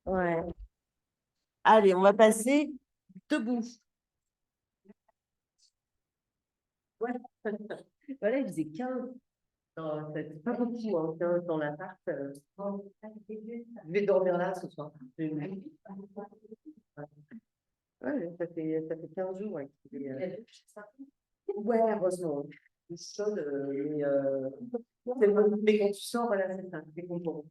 Ouais. Allez, on va passer debout. Ouais. Voilà, il faisait 15. Non, c'est pas beaucoup, hein, 15 dans l'appart. Je vais dormir là ce soir. Ouais, ça fait 15 jours. Ouais, ouais, heureusement. C'est chaud, mais quand tu sors, voilà, c'est ça, c'est content.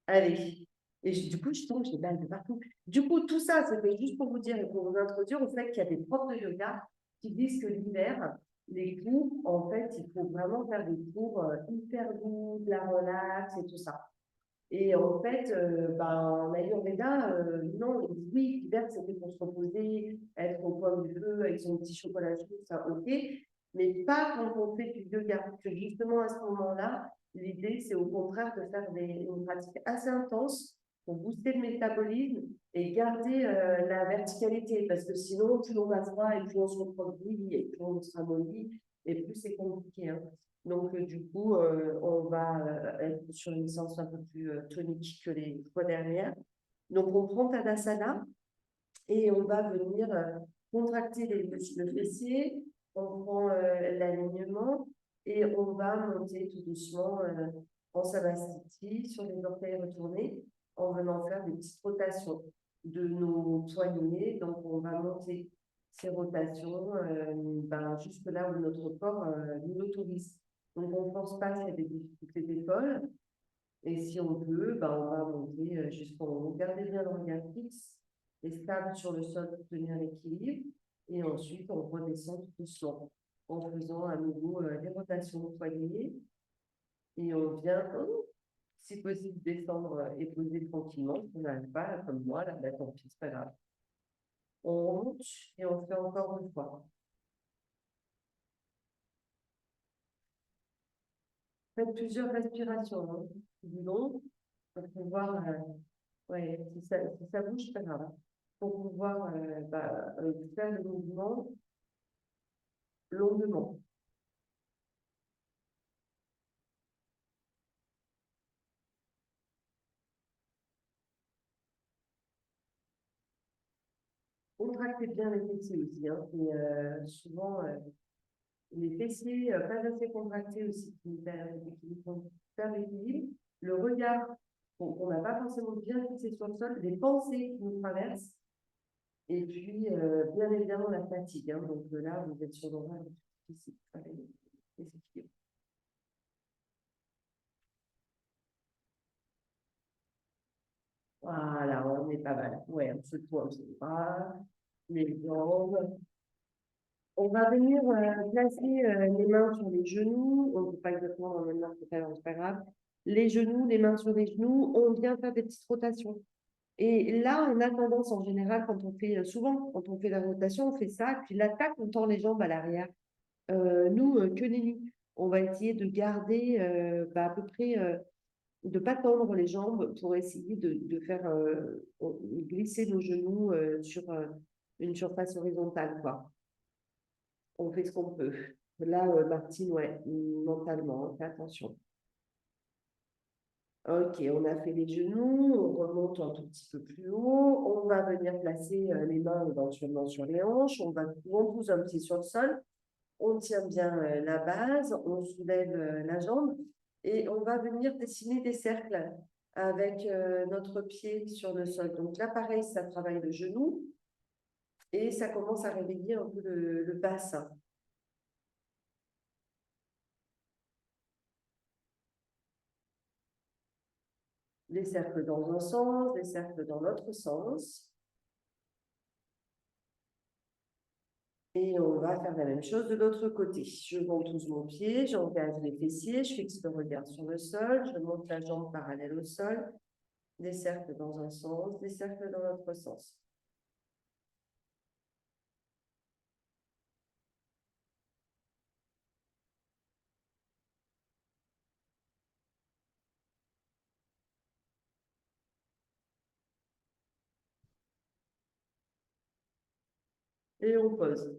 Allez. Et du coup, je tombe, j'ai balles de partout. Du coup, tout ça, c'était juste pour vous dire et pour vous introduire au fait qu'il y a des profs de yoga qui disent que l'hiver, les cours, en fait, il faut vraiment faire des cours hyper doux, de la relax et tout ça. Et en fait, ben, en Ayurveda, non, ils disent oui, l'hiver, c'était pour se reposer, être au coin du feu avec son petit chocolat chaud, ça, ok, mais pas quand on fait du yoga. Parce que justement, à ce moment-là, l'idée, c'est au contraire de faire une pratique assez intense pour booster le métabolisme et garder la verticalité. Parce que sinon, plus on va froid et plus on se reproduit et plus on se ramollit et plus c'est compliqué, hein. Donc, du coup, on va être sur une séance un peu plus tonique que les fois dernières. Donc, on prend Tadasana et on va venir contracter les muscles fessiers, on prend l'alignement et on va monter tout doucement en Savasiti sur les orteils retournés en venant faire des petites rotations de nos poignets. Donc, on va monter ces rotations ben, jusque là où notre corps nous l'autorise. Donc, on ne pense pas s'il y a des difficultés d'épaule. Et si on peut, ben, on va monter jusqu'en haut. Gardez bien le regard fixe et stable sur le sol pour tenir l'équilibre. Et ensuite, on redescend tout doucement en faisant à nouveau des rotations au poignet. Et on vient, si possible, descendre et poser tranquillement. Si on n'arrive pas, là, comme moi, là, ben, tant pis, c'est pas grave. On monte et on fait encore une fois. Faites plusieurs respirations, hein, du long pour pouvoir, ouais, si ça bouge, c'est pas grave, hein, pour pouvoir faire le mouvement longuement. Contractez bien les fessiers aussi, hein, et, souvent, les fessiers pas assez contractés aussi qui font faire l'équilibre. Le regard, on n'a pas forcément bien fixé sur le sol, les pensées qui nous traversent. Et puis, bien évidemment, la fatigue, hein. Donc là, vous êtes sur l'horaire difficile. Voilà, on est pas mal. Ouais, on se tourne, on se bras, les jambes. On va venir placer les mains sur les genoux. On ne peut pas exactement dans le même ordre, c'est pas grave. Les genoux, les mains sur les genoux. On vient faire des petites rotations. Et là, on a tendance en général, quand on fait, souvent, quand on fait la rotation, on fait ça. Puis l'attaque, on tend les jambes à l'arrière. Nous, que nenni. On va essayer de garder à peu près, de ne pas tendre les jambes pour essayer de faire glisser nos genoux sur une surface horizontale, quoi. On fait ce qu'on peut. Là, Martine, ouais, mentalement, hein, fais attention. Ok, on a fait les genoux, on remonte un tout petit peu plus haut. On va venir placer les mains éventuellement sur les hanches. On pousse un pied sur le sol. On tient bien la base, on soulève la jambe et on va venir dessiner des cercles avec notre pied sur le sol. Donc là, pareil, ça travaille le genou et ça commence à réveiller un peu le bassin. Les cercles dans un sens, les cercles dans l'autre sens. Et on va faire la même chose de l'autre côté. Je ventouse mon pied, j'engage les fessiers, je fixe le regard sur le sol, je monte la jambe parallèle au sol, des cercles dans un sens, des cercles dans l'autre sens. Et on pose.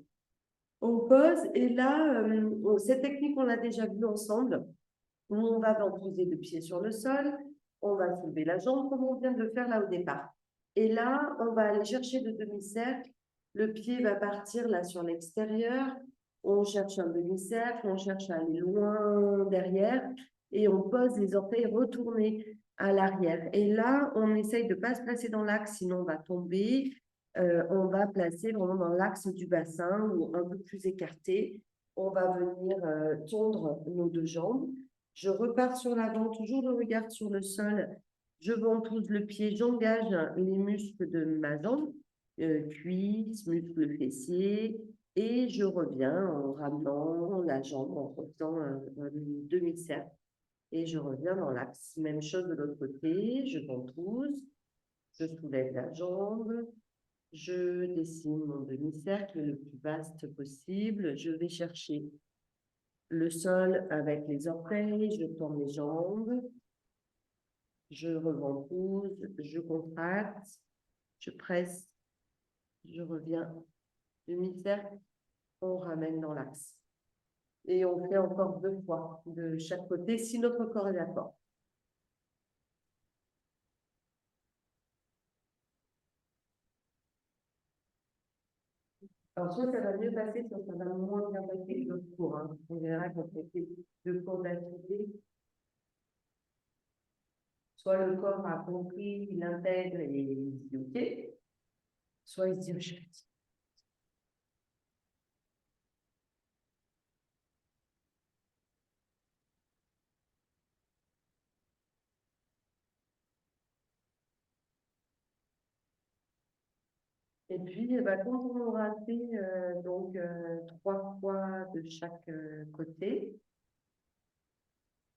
On pose et là, cette technique, on l'a déjà vue ensemble. On va poser le pied sur le sol On va soulever la jambe comme on vient de le faire là au départ. Et là, on va aller chercher le demi-cercle. Le pied va partir là sur l'extérieur. On cherche un demi-cercle, on cherche à aller loin derrière et on pose les orteils retournés à l'arrière. Et là, on essaye de ne pas se placer dans l'axe, sinon on va tomber. On va placer vraiment dans l'axe du bassin ou un peu plus écarté. On va venir tondre nos deux jambes. Je repars sur l'avant, toujours le regard sur le sol. Je ventouse le pied, j'engage les muscles de ma jambe, cuisse, muscles fessiers, et je reviens en ramenant la jambe, en faisant un demi-cercle. Et je reviens dans l'axe. Même chose de l'autre côté, je ventouse, je soulève la jambe, je dessine mon demi-cercle le plus vaste possible. Je vais chercher le sol avec les orteils, je tends les jambes, je reventouse, je contracte, je presse, je reviens, demi-cercle, on ramène dans l'axe. Et on fait encore 2 fois de chaque côté si notre corps est d'accord. Alors, soit ça va mieux passer, soit ça va moins bien passer que l'autre cours. Hein. On verra quand on fait 2 cours d'affilée. Soit le corps a compris, il intègre et il dit OK, soit il se dit je suis fatigué. Et puis, quand on aura fait donc 3 fois de chaque côté,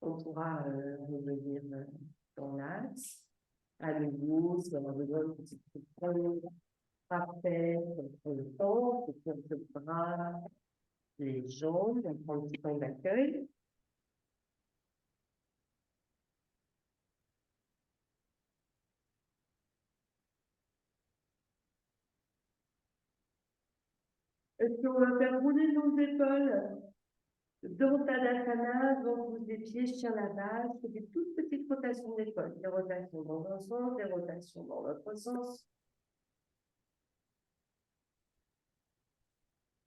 on pourra revenir dans l'axe. À nouveau, si on a besoin de petites questions, parfait, on prend le temps, on prend le bras, les jambes, on prend un petit temps d'accueil. Est-ce qu'on va faire rouler nos épaules dans Tadasana, donc vous des pieds, je tiens la base, je fais des toutes petites rotations d'épaule, des rotations dans un sens, des rotations dans l'autre sens.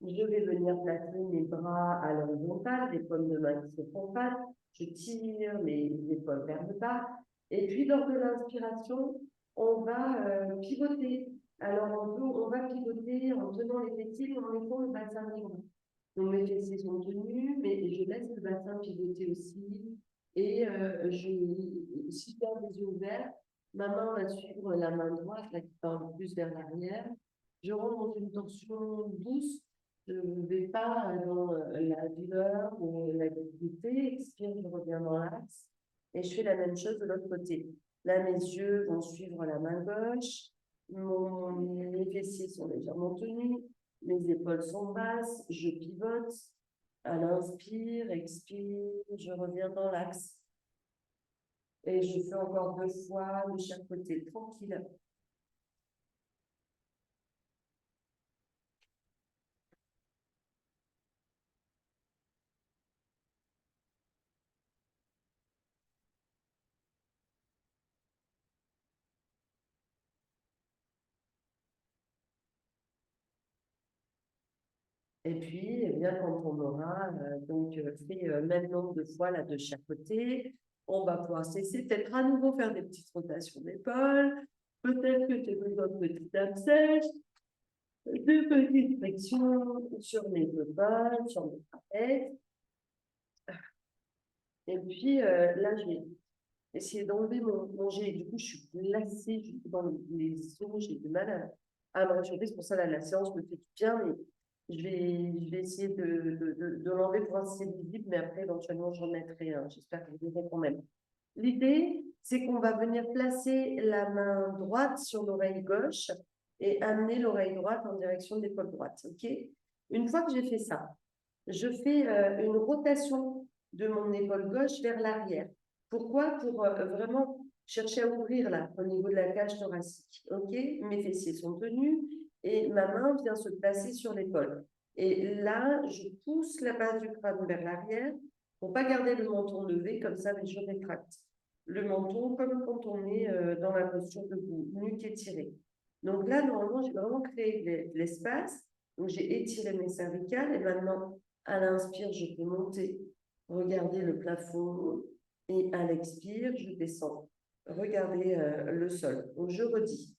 Je vais venir placer mes bras à l'horizontale, les paumes de main qui se font face. Je tire mes épaules vers le bas. Et puis, lors de l'inspiration, on va pivoter. Alors, on va pivoter en tenant les fessiers, en laissant le bassin libre. Donc, mes fessiers sont tenus, mais je laisse le bassin pivoter aussi. Et si je garde les yeux ouverts, ma main va suivre la main droite, là, qui part plus vers l'arrière. Je rentre dans une tension douce. Je ne vais pas dans la douleur ou la difficulté. Expire, je reviens dans l'axe. Et je fais la même chose de l'autre côté. Là, mes yeux vont suivre la main gauche. Mes fessiers sont légèrement tenus. Mes épaules sont basses. Je pivote. À l'inspire, expire, je reviens dans l'axe. Et je fais encore 2 fois de chaque côté, tranquille. Et puis, eh bien, quand on aura fait même nombre de fois là, de chaque côté, on va pouvoir cesser, peut-être à nouveau faire des petites rotations d'épaule, peut-être que j'ai besoin de petites abcès, de petites flexions sur mes épaules, sur mes trapèzes. Et puis, là, je vais essayer d'enlever mon gilet. Du coup, je suis glacée dans les os, j'ai du mal à me réchauffer. C'est pour ça que la séance me fait du bien, mais je vais essayer de l'enlever pour voir si c'est visible, mais après, éventuellement, je remettrai un. J'espère que vous verrez quand même. L'idée, c'est qu'on va venir placer la main droite sur l'oreille gauche et amener l'oreille droite en direction de l'épaule droite. OK? Une fois que j'ai fait ça, je fais une rotation de mon épaule gauche vers l'arrière. Pourquoi? Pour vraiment chercher à ouvrir là, au niveau de la cage thoracique. OK? Mes fessiers sont tenus et ma main vient se placer sur l'épaule. Et là, je pousse la base du crâne vers l'arrière pour ne pas garder le menton levé, comme ça, mais je rétracte. le menton comme quand on est dans la posture debout, nuque étirée. Donc là, normalement, j'ai vraiment créé de l'espace. Donc, j'ai étiré mes cervicales et maintenant, à l'inspire, je peux monter, regarder le plafond et à l'expire, je descends. Regardez le sol. Donc, je redis.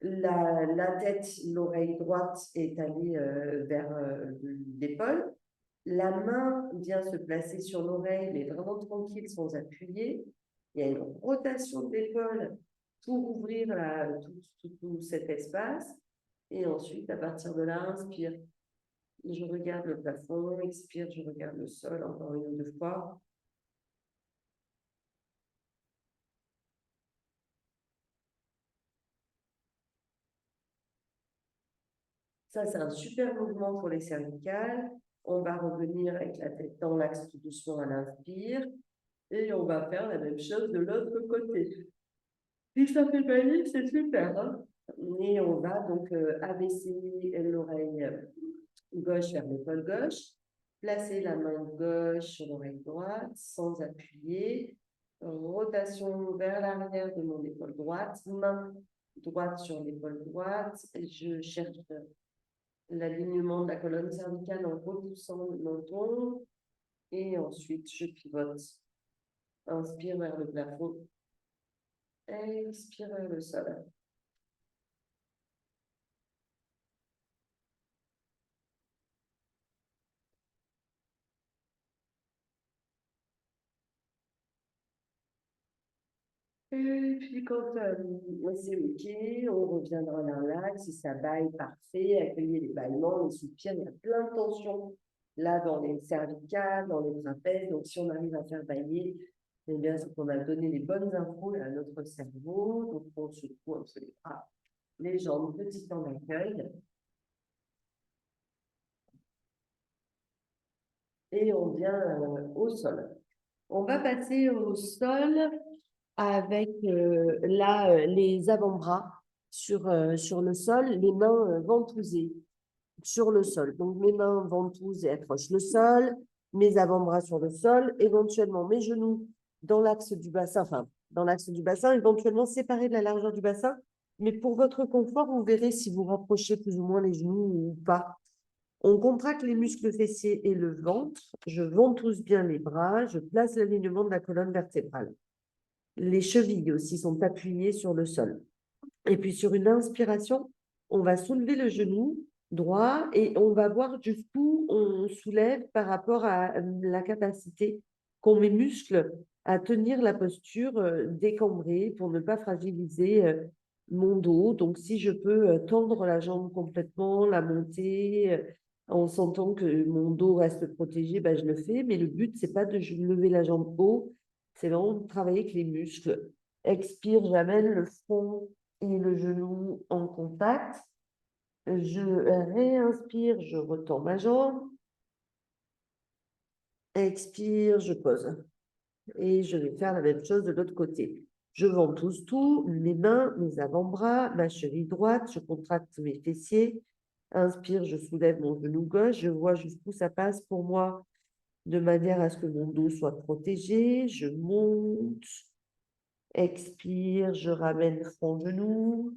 La tête, l'oreille droite est allée vers l'épaule. La main vient se placer sur l'oreille, mais vraiment tranquille, sans appuyer. Il y a une rotation de l'épaule pour ouvrir tout cet espace. Et ensuite, à partir de là, inspire. Je regarde le plafond, expire, je regarde le sol encore une ou deux fois. Ça, c'est un super mouvement pour les cervicales. On va revenir avec la tête dans l'axe tout doucement à l'inspire. Et on va faire la même chose de l'autre côté. Si ça fait bailler, c'est super. Hein, et on va donc abaisser l'oreille gauche vers l'épaule gauche, placer la main gauche sur l'oreille droite sans appuyer, rotation vers l'arrière de mon épaule droite, main droite sur l'épaule droite, je cherche l'alignement de la colonne cervicale en repoussant le menton et ensuite je pivote. Inspire vers le plafond, expire vers le sol. Et puis quand c'est OK, on revient dans la relax, si ça baille, parfait, accueillez les bâillements, les soupirs, il y a plein de tensions là dans les cervicales, dans les trapèzes, donc si on arrive à faire bailler, eh bien c'est qu'on a donné les bonnes infos à notre cerveau, donc on secoue un peu les bras, les jambes, petit temps d'accueil, et on vient au sol. On va passer au sol avec les avant-bras sur le sol, les mains ventousées sur le sol. Donc, mes mains ventousées accrochent le sol, mes avant-bras sur le sol, éventuellement mes genoux dans l'axe du bassin, enfin, dans l'axe du bassin, éventuellement séparés de la largeur du bassin. Mais pour votre confort, vous verrez si vous rapprochez plus ou moins les genoux ou pas. On contracte les muscles fessiers et le ventre. Je ventouse bien les bras. Je place l'alignement de la colonne vertébrale. Les chevilles aussi sont appuyées sur le sol. Et puis sur une inspiration, on va soulever le genou droit et on va voir jusqu'où on soulève par rapport à la capacité qu'ont mes muscles à tenir la posture décambrée pour ne pas fragiliser mon dos. Donc si je peux tendre la jambe complètement, la monter en sentant que mon dos reste protégé, ben, je le fais. Mais le but, c'est pas de lever la jambe haut, c'est vraiment de travailler avec les muscles. Expire, j'amène le front et le genou en contact. Je réinspire, je retends ma jambe. Expire, je pose. Et je vais faire la même chose de l'autre côté. Je ventouse tout, mes mains, mes avant-bras, ma cheville droite, je contracte mes fessiers. Inspire, je soulève mon genou gauche, je vois jusqu'où ça passe pour moi de manière à ce que mon dos soit protégé. Je monte. Expire, je ramène front genou.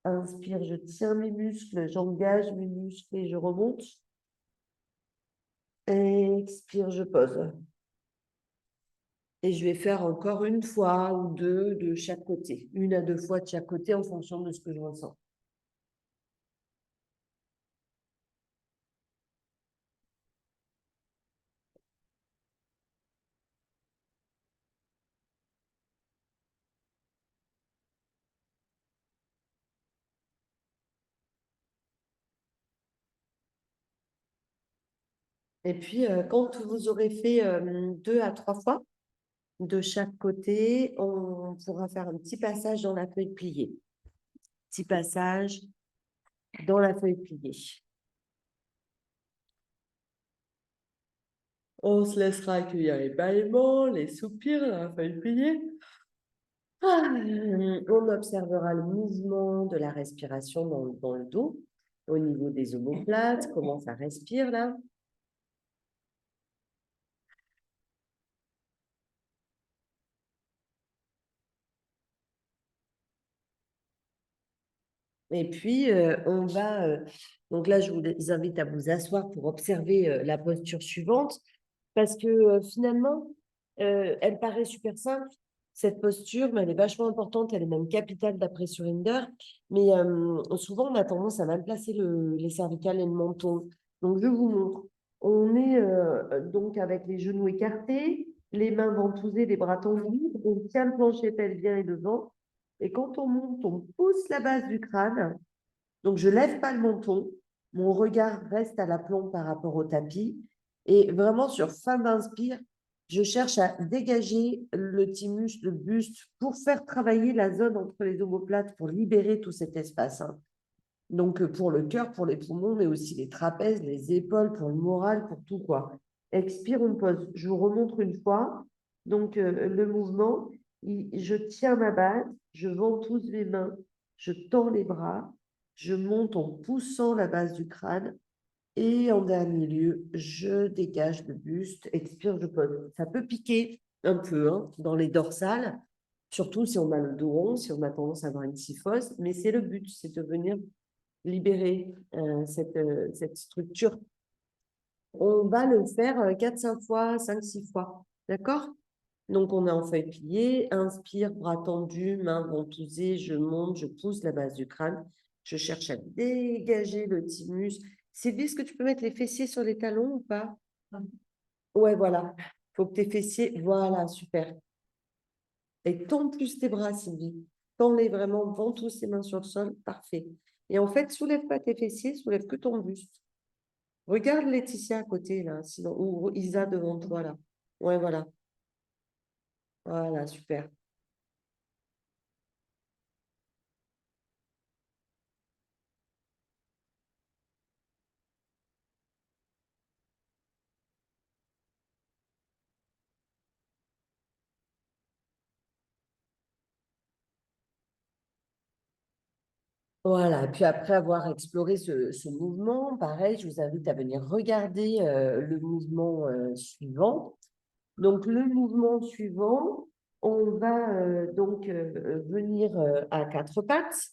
Inspire, je tiens mes muscles, j'engage mes muscles et je remonte. Expire, je pose. Et je vais faire encore une fois ou deux de chaque côté. Une à deux fois de chaque côté en fonction de ce que je ressens. Et puis, quand vous aurez fait 2 à 3 fois de chaque côté, on pourra faire un petit passage dans la feuille pliée. Petit passage dans la feuille pliée. On se laissera accueillir les bâillements, les soupirs dans la feuille pliée. On observera le mouvement de la respiration dans le dos, au niveau des omoplates, comment ça respire là. Et puis, on va... donc là, je vous invite à vous asseoir pour observer la posture suivante parce que finalement, elle paraît super simple, cette posture, mais elle est vachement importante, elle est même capitale d'après Surinder. Mais souvent, on a tendance à mal placer les cervicales et le menton. Donc, je vous montre. On est donc avec les genoux écartés, les mains ventousées, les bras tendus, on tient le plancher pelvien et le ventre. Et quand on monte, on pousse la base du crâne. Donc, je ne lève pas le menton. Mon regard reste à l'aplomb par rapport au tapis. Et vraiment, sur fin d'inspire, je cherche à dégager le thymus, le buste, pour faire travailler la zone entre les omoplates, pour libérer tout cet espace. Hein. Donc, pour le cœur, pour les poumons, mais aussi les trapèzes, les épaules, pour le moral, pour tout, quoi. Expire, on pose. Je vous remontre une fois. Donc, le mouvement, je tiens ma base, je ventouse les mains, je tends les bras, je monte en poussant la base du crâne. Et en dernier lieu, je dégage le buste, expire, je pose. Ça peut piquer un peu hein, dans les dorsales, surtout si on a le dos rond, si on a tendance à avoir une kyphose, mais c'est le but, c'est de venir libérer cette structure. On va le faire 4-5 fois, 5-6 fois. D'accord? Donc, on est en feuille pliée. Inspire, bras tendus, mains ventousées. Je monte, je pousse la base du crâne. Je cherche à dégager le thymus. Sylvie, est-ce que tu peux mettre les fessiers sur les talons ou pas? Ouais, voilà. Il faut que tes fessiers... Voilà, super. Et tends plus tes bras, Sylvie. Tends-les vraiment, ventouse tes mains sur le sol. Parfait. Et en fait, soulève pas tes fessiers, soulève que ton buste. Regarde Laetitia à côté, là, sinon, ou Isa devant toi, là. Ouais, voilà. Voilà, super. Voilà, et puis après avoir exploré ce mouvement, pareil, je vous invite à venir regarder le mouvement suivant. Donc, le mouvement suivant, on va donc venir à quatre pattes.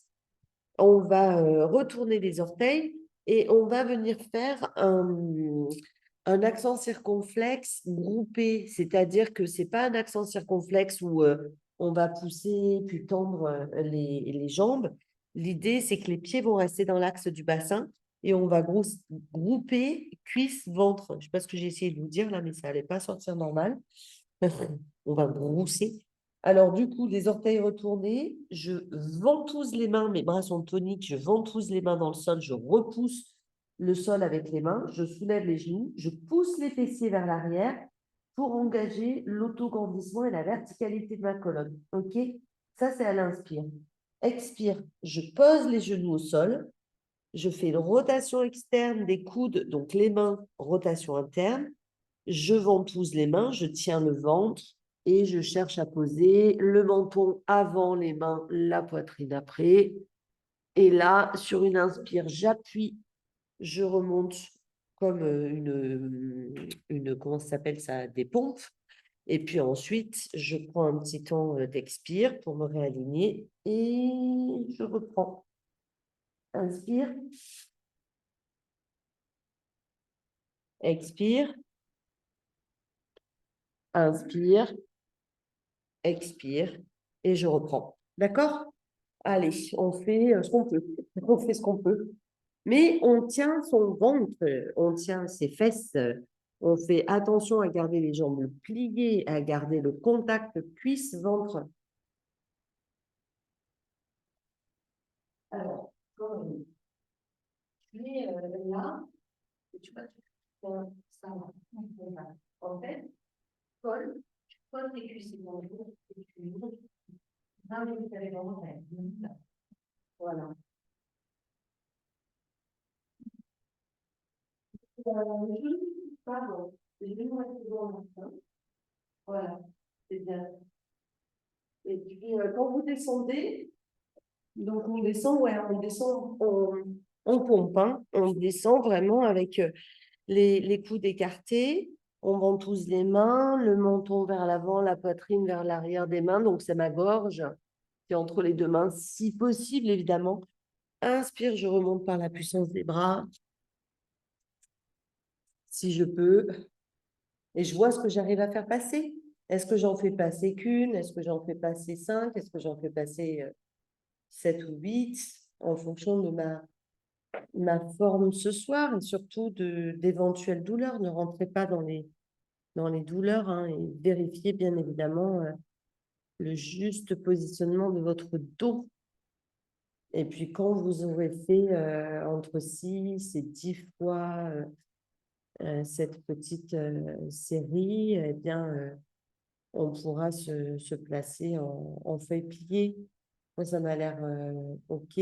On va retourner les orteils et on va venir faire un accent circonflexe groupé, c'est-à-dire que ce n'est pas un accent circonflexe où on va pousser puis tendre les jambes. L'idée, c'est que les pieds vont rester dans l'axe du bassin et on va grouper cuisse, ventre. Je ne sais pas ce que j'ai essayé de vous dire là, mais ça n'allait pas sortir normal. On va brousser. Alors, du coup, les orteils retournés, je ventouse les mains, mes bras sont toniques, je ventouse les mains dans le sol, je repousse le sol avec les mains, je soulève les genoux, je pousse les fessiers vers l'arrière pour engager l'autograndissement et la verticalité de ma colonne. OK? Ça, c'est à l'inspire. Expire, je pose les genoux au sol, je fais une rotation externe des coudes, donc les mains, rotation interne. Je ventouse les mains, je tiens le ventre et je cherche à poser le menton avant les mains, la poitrine après. Et là, sur une inspire, j'appuie, je remonte comme comment ça s'appelle ça, des pompes. Et puis ensuite, je prends un petit temps d'expire pour me réaligner et je reprends. Inspire, expire, inspire, expire et je reprends. D'accord? Allez, on fait ce qu'on peut. On fait ce qu'on peut. Mais on tient son ventre, on tient ses fesses. On fait attention à garder les jambes pliées, à garder le contact cuisse-ventre. Alors, quand tu es là, tu vois, tu fais ça. En fait, colle, tu poses tes cuisses et tu montes dans les éléments. Voilà. Pardon, je vais me mettre devant l'instant. Voilà, c'est bien. Et puis, quand vous descendez, donc on descend, on pompe, hein, on descend vraiment avec les coudes écartés, on ventouse les mains, le menton vers l'avant, la poitrine vers l'arrière des mains, donc c'est ma gorge qui est entre les deux mains, si possible, évidemment. Inspire, je remonte par la puissance des bras, si je peux. Et je vois ce que j'arrive à faire passer. Est-ce que j'en fais passer qu'une? Est-ce que j'en fais passer 5? Est-ce que j'en fais passer 7 ou 8? En fonction de ma forme ce soir et surtout d'éventuelles douleurs. Ne rentrez pas dans les douleurs, hein, et vérifiez bien évidemment le juste positionnement de votre dos. Et puis quand vous aurez fait entre 6 et 10 fois cette petite série, eh bien, on pourra se placer en feuille pliée. Moi, ça m'a l'air OK.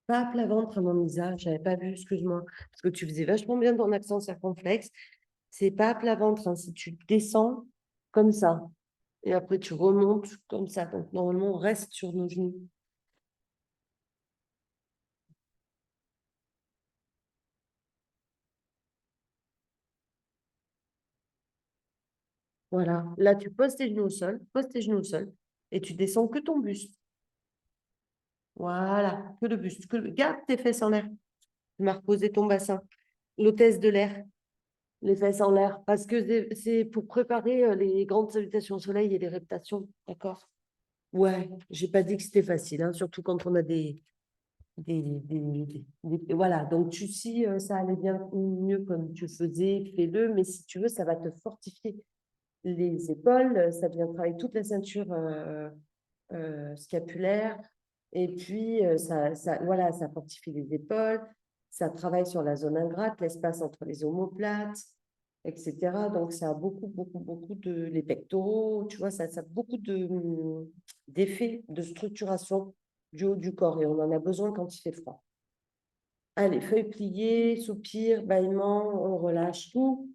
Pas à plat ventre à mon visage, j'avais pas vu, excuse-moi, parce que tu faisais vachement bien ton accent circonflexe. C'est pas à plat ventre, hein, si tu descends comme ça, et après tu remontes comme ça. Donc normalement, on reste sur nos genoux. Voilà. Là, tu poses tes genoux au sol, pose tes genoux au sol, et tu descends que ton buste. Voilà, que le buste. Garde tes fesses en l'air. Tu m'as reposé ton bassin. L'hôtesse de l'air, les fesses en l'air, parce que c'est pour préparer les grandes salutations au soleil et les reptations, d'accord? Ouais, j'ai pas dit que c'était facile, hein, surtout quand on a voilà, donc si ça allait bien mieux comme tu faisais, fais-le, mais si tu veux, ça va te fortifier les épaules, ça vient travailler toute la ceinture scapulaire, et puis voilà, ça fortifie les épaules, ça travaille sur la zone ingrate, l'espace entre les omoplates, etc. Donc, ça a beaucoup, beaucoup, beaucoup les pectoraux, tu vois, ça a beaucoup d'effets de structuration du haut du corps, et on en a besoin quand il fait froid. Allez, feuilles pliées, soupir, bâillement, on relâche tout.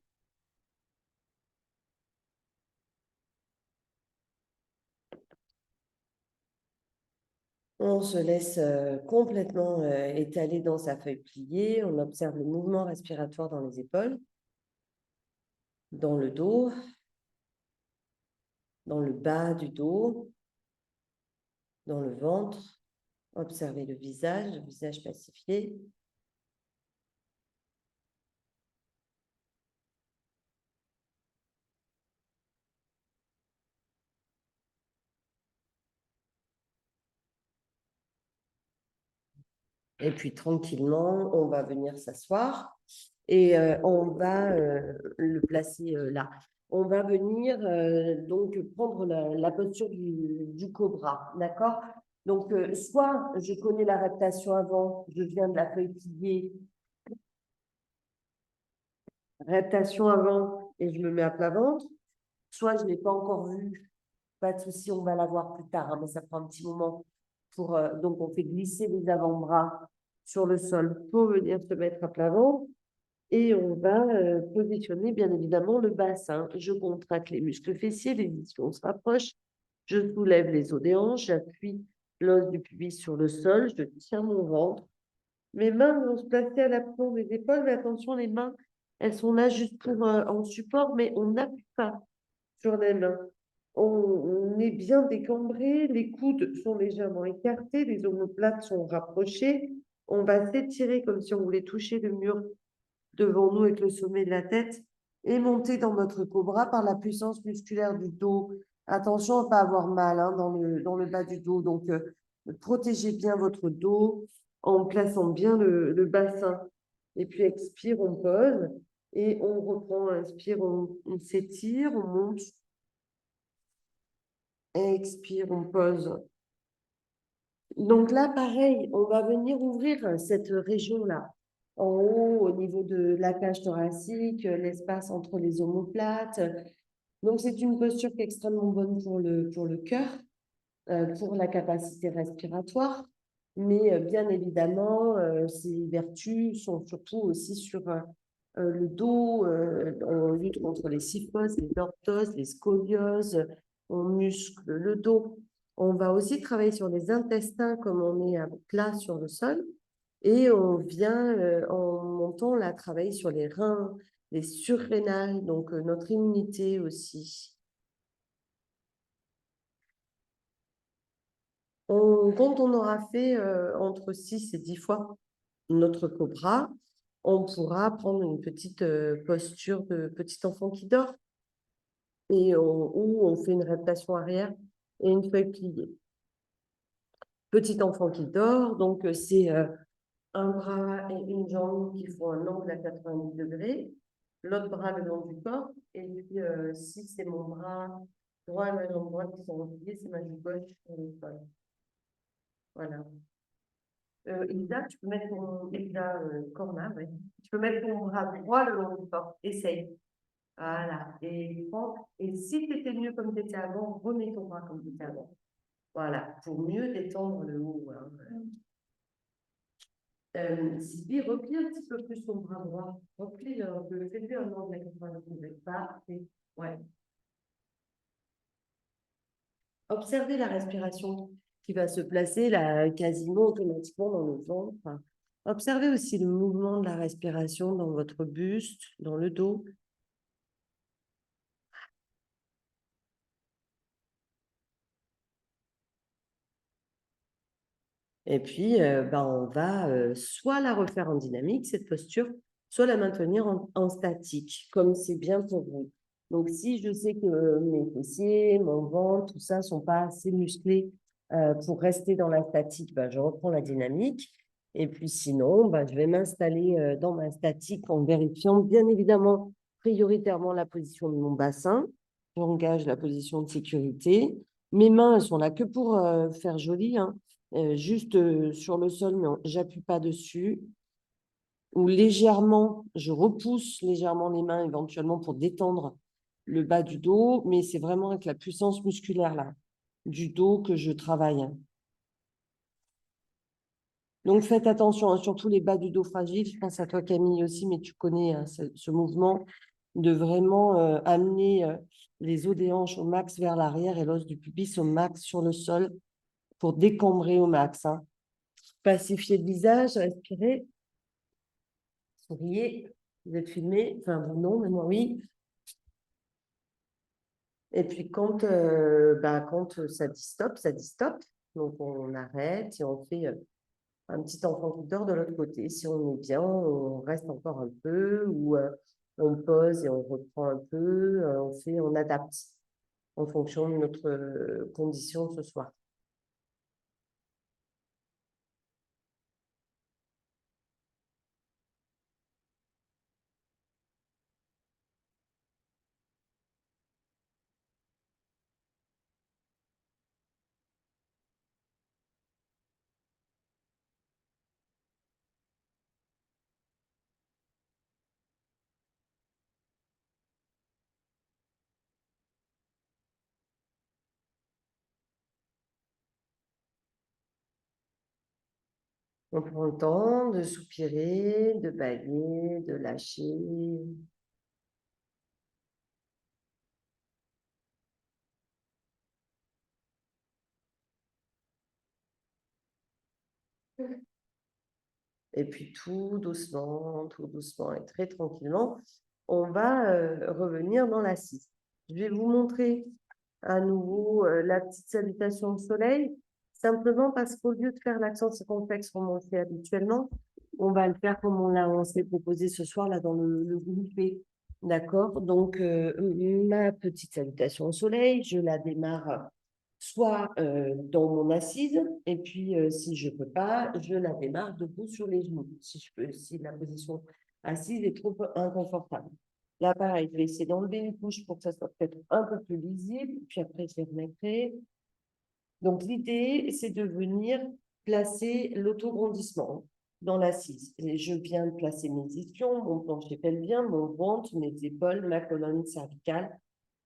On se laisse complètement étaler dans sa feuille pliée. On observe le mouvement respiratoire dans les épaules, dans le dos, dans le bas du dos, dans le ventre. Observez le visage pacifié. Et puis tranquillement, on va venir s'asseoir et on va le placer là. On va venir donc prendre la posture du cobra, d'accord? Donc, soit je connais la reptation avant, je viens de la feuille pliée, reptation avant et je me mets à plat ventre, soit je ne l'ai pas encore vue, pas de souci, on va la voir plus tard, hein, mais ça prend un petit moment. Donc, on fait glisser les avant-bras sur le sol pour venir se mettre à plat ventre. Et on va positionner bien évidemment le bassin. Je contracte les muscles fessiers, les ischions se rapprochent. Je soulève les os des hanches, j'appuie l'os du pubis sur le sol, je tiens mon ventre. Mes mains vont se placer à l'aplomb des épaules, mais attention, les mains, elles sont là juste pour en support, mais on n'appuie pas sur les mains. On est bien décambré, les coudes sont légèrement écartés, les omoplates sont rapprochées. On va s'étirer comme si on voulait toucher le mur devant nous avec le sommet de la tête et monter dans notre cobra par la puissance musculaire du dos. Attention à ne pas avoir mal, hein, dans le bas du dos. Donc, protégez bien votre dos en plaçant bien le bassin. Et puis, expire, on pose et on reprend. Inspire, on s'étire, on monte. Expire, on pose. Donc là, pareil, on va venir ouvrir cette région-là. En haut, au niveau de la cage thoracique, l'espace entre les omoplates. Donc, c'est une posture qui est extrêmement bonne pour le cœur, pour la capacité respiratoire. Mais bien évidemment, ces vertus sont surtout aussi sur le dos. On lutte contre les kyphoses, les lordoses, les scolioses. On muscle le dos. On va aussi travailler sur les intestins comme on est plat sur le sol. Et on vient, en montant, là, travailler sur les reins, les surrénales, donc notre immunité aussi. Quand on aura fait entre 6 et 10 fois notre cobra, on pourra prendre une petite posture de petit enfant qui dort et où on fait une rotation arrière et une feuille pliée. Petit enfant qui dort, donc c'est un bras et une jambe qui font un angle à 90 degrés, l'autre bras le long du corps, et puis si c'est mon bras droit et ma jambe droite qui sont repliés, c'est ma joue gauche sur le sol. Voilà. Elisa, tu peux mettre ton Elisa Corna, ouais. Tu peux mettre ton bras droit le long du corps. Essaye. Voilà. Et prends. Et si tu étais mieux comme tu étais avant, remets ton bras comme tu étais avant. Voilà. Pour mieux détendre le haut. Hein. Sylvie, replie un petit peu plus ton bras droit. Replie un peu. Fais-lui un angle à 90 degrés. Parfait. Ouais. Observez la respiration qui va se placer là, quasiment automatiquement dans le ventre. Observez aussi le mouvement de la respiration dans votre buste, dans le dos. Et puis, on va soit la refaire en dynamique, cette posture, soit la maintenir en statique, comme c'est bien pour vous. Donc, si je sais que mes fessiers, mon ventre, tout ça ne sont pas assez musclés pour rester dans la statique, je reprends la dynamique. Et puis sinon, je vais m'installer dans ma statique en vérifiant bien évidemment prioritairement la position de mon bassin. J'engage la position de sécurité. Mes mains, elles sont là que pour faire joli, hein. Juste sur le sol, mais j'appuie pas dessus. Ou légèrement, je repousse légèrement les mains éventuellement pour détendre le bas du dos, mais c'est vraiment avec la puissance musculaire là, du dos que je travaille. Donc faites attention, hein, surtout les bas du dos fragiles. Je pense à toi Camille aussi, mais tu connais hein, ce mouvement de vraiment amener les os des hanches au max vers l'arrière et l'os du pubis au max sur le sol pour décambrer au max. Hein. Pacifier le visage, respirer, souriez. Vous êtes filmé, enfin vous non, mais moi oui. Et puis quand ça dit stop, ça dit stop. Donc on arrête et on fait un petit enfant qui dort de l'autre côté. Si on est bien, on reste encore un peu ou on pose et on reprend un peu. On adapte en fonction de notre condition ce soir. On prend le temps de soupirer, de bailler, de lâcher. Et puis tout doucement et très tranquillement, on va revenir dans l'assise. Je vais vous montrer à nouveau la petite salutation au soleil, simplement parce qu'au lieu de faire l'accent circonflexe comme on le fait habituellement, on va le faire comme on s'est proposé ce soir là dans le groupé. D'accord? Donc, ma petite salutation au soleil, je la démarre soit dans mon assise, et puis si je ne peux pas, je la démarre debout sur les genoux, si la position assise est trop inconfortable. Là, pareil, je vais essayer d'enlever une couche pour que ça soit peut-être un peu plus lisible, puis après, je les remettrai. Donc, l'idée, c'est de venir placer l'autograndissement dans l'assise. Je viens de placer mes ischions, mon plancher pelvien, mon ventre, mes épaules, ma colonne cervicale.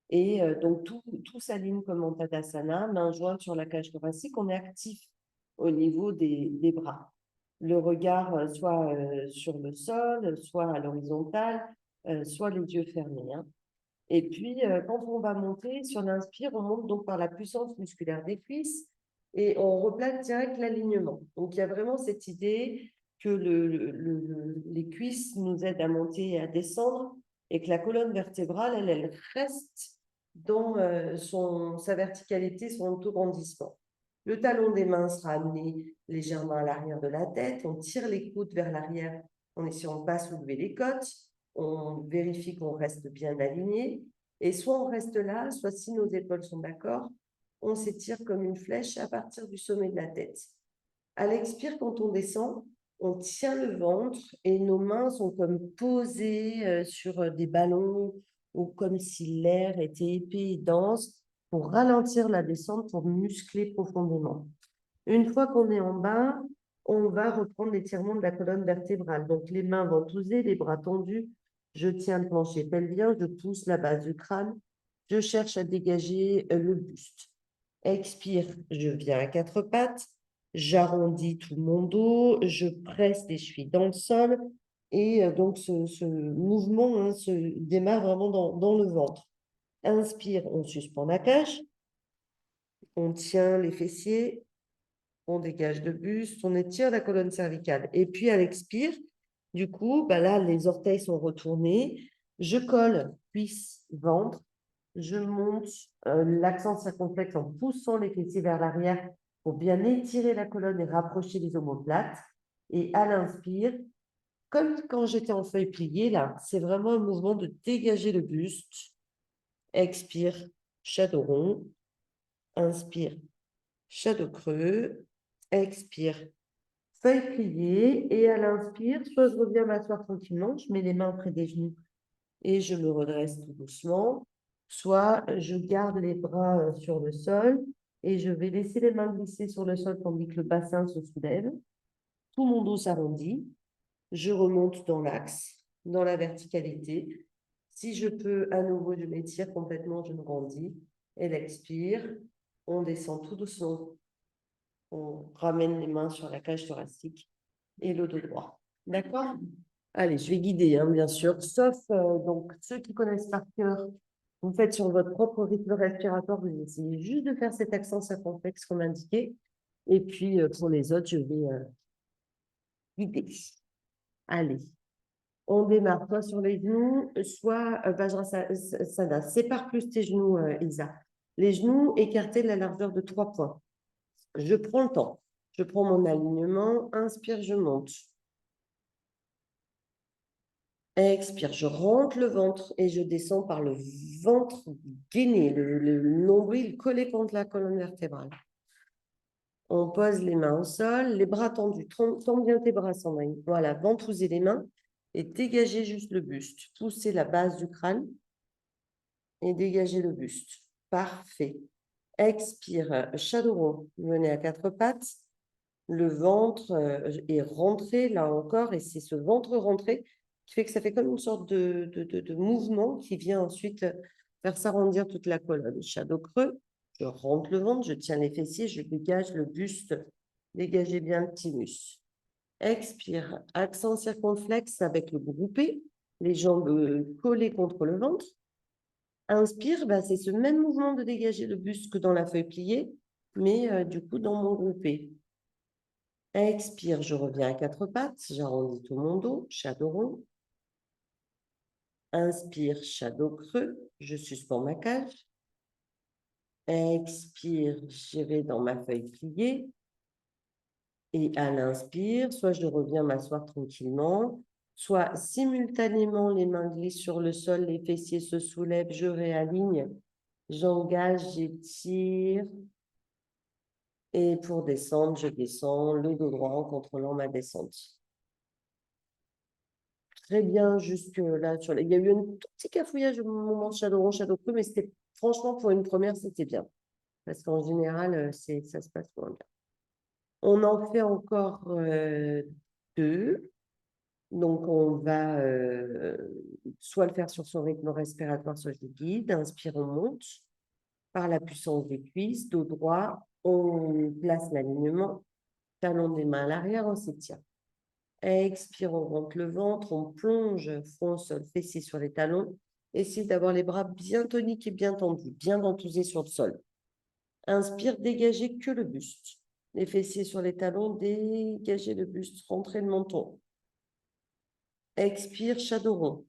Et donc, tout s'aligne comme en Tadasana, main jointe sur la cage thoracique. On est actif au niveau des bras. Le regard soit sur le sol, soit à l'horizontale, soit les yeux fermés. Hein. Et puis, quand on va monter, sur l'inspire, on monte donc par la puissance musculaire des cuisses et on replace direct l'alignement. Donc, il y a vraiment cette idée que les cuisses nous aident à monter et à descendre et que la colonne vertébrale, elle reste dans sa verticalité, son autograndissement. Le talon des mains sera amené légèrement à l'arrière de la tête. On tire les coudes vers l'arrière en essayant de ne pas soulever les côtes. On vérifie qu'on reste bien aligné. Et soit on reste là, soit si nos épaules sont d'accord, on s'étire comme une flèche à partir du sommet de la tête. À l'expire, quand on descend, on tient le ventre et nos mains sont comme posées sur des ballons ou comme si l'air était épais et dense pour ralentir la descente, pour muscler profondément. Une fois qu'on est en bas, on va reprendre l'étirement de la colonne vertébrale. Donc, les mains ventousées, les bras tendus. Je tiens le plancher pelvien, je pousse la base du crâne. Je cherche à dégager le buste. Expire, je viens à quatre pattes. J'arrondis tout mon dos. Je presse les chevilles dans le sol. Et donc, ce mouvement se démarre vraiment dans le ventre. Inspire, on suspend la cage. On tient les fessiers. On dégage le buste, on étire la colonne cervicale. Et puis, à l'expire, du coup, là, les orteils sont retournés. Je colle cuisse, ventre. Je monte l'accent circonflexe en poussant les fessiers vers l'arrière pour bien étirer la colonne et rapprocher les omoplates. Et à l'inspire, comme quand j'étais en feuille pliée, là, c'est vraiment un mouvement de dégager le buste. Expire, shadow rond. Inspire, shadow creux. Expire, feuille pliée. Et à l'inspire, soit je reviens m'asseoir tranquillement, je mets les mains près des genoux et je me redresse tout doucement. Soit je garde les bras sur le sol et je vais laisser les mains glisser sur le sol tandis que le bassin se soulève. Tout mon dos s'arrondit. Je remonte dans l'axe, dans la verticalité. Si je peux, à nouveau, je m'étire complètement, je me grandis. Elle expire. On descend tout doucement. On ramène les mains sur la cage thoracique et le dos droit. D'accord? Allez, je vais guider, hein, bien sûr, sauf donc ceux qui connaissent par cœur, vous faites sur votre propre rythme respiratoire, vous essayez juste de faire cet accent circonflexe comme indiqué. Et puis, pour les autres, je vais guider. Allez, on démarre, soit sur les genoux, soit Vajrasana. Sépare plus tes genoux, Isa. Les genoux écartés de la largeur de 3 points. Je prends le temps. Je prends mon alignement. Inspire, je monte. Expire, je rentre le ventre et je descends par le ventre gainé, le nombril collé contre la colonne vertébrale. On pose les mains au sol, les bras tendus. Tends bien tes bras, Sandrine. Voilà, ventouser les mains et dégager juste le buste. Poussez la base du crâne et dégager le buste. Parfait. Expire, shadow roll. Venez à quatre pattes. Le ventre est rentré là encore et c'est ce ventre rentré qui fait que ça fait comme une sorte de mouvement qui vient ensuite faire s'arrondir toute la colonne. Shadow creux, je rentre le ventre, je tiens les fessiers, je dégage le buste, dégagez bien le thymus. Expire, accent circonflexe avec le groupé, les jambes collées contre le ventre. Inspire, c'est ce même mouvement de dégager le buste que dans la feuille pliée, mais du coup dans mon groupé. Expire, je reviens à quatre pattes, j'arrondis tout mon dos, shadow rond. Inspire, shadow creux, je suspends ma cage. Expire, je vais dans ma feuille pliée. Et à l'inspire, soit je reviens m'asseoir tranquillement, soit simultanément les mains glissent sur le sol, les fessiers se soulèvent, je réaligne, j'engage, j'étire. Et pour descendre, je descends le dos droit en contrôlant ma descente. Très bien jusque là. Il y a eu un tout petit cafouillage au moment de shadow rond, shadow creux, mais c'était franchement pour une première, c'était bien. Parce qu'en général, ça se passe moins bien. On en fait encore deux. Donc, on va soit le faire sur son rythme respiratoire, soit je le guide. Inspire, on monte par la puissance des cuisses, dos droit. On place l'alignement, talon des mains à l'arrière, on s'étire. Expire, on rentre le ventre, on plonge front au sol, fessiers sur les talons Essayez d'avoir les bras bien toniques et bien tendus, bien ventouses sur le sol. Inspire, dégagez que le buste. Les fessiers sur les talons, dégagez le buste, rentrez le menton. Expire, shadow rond.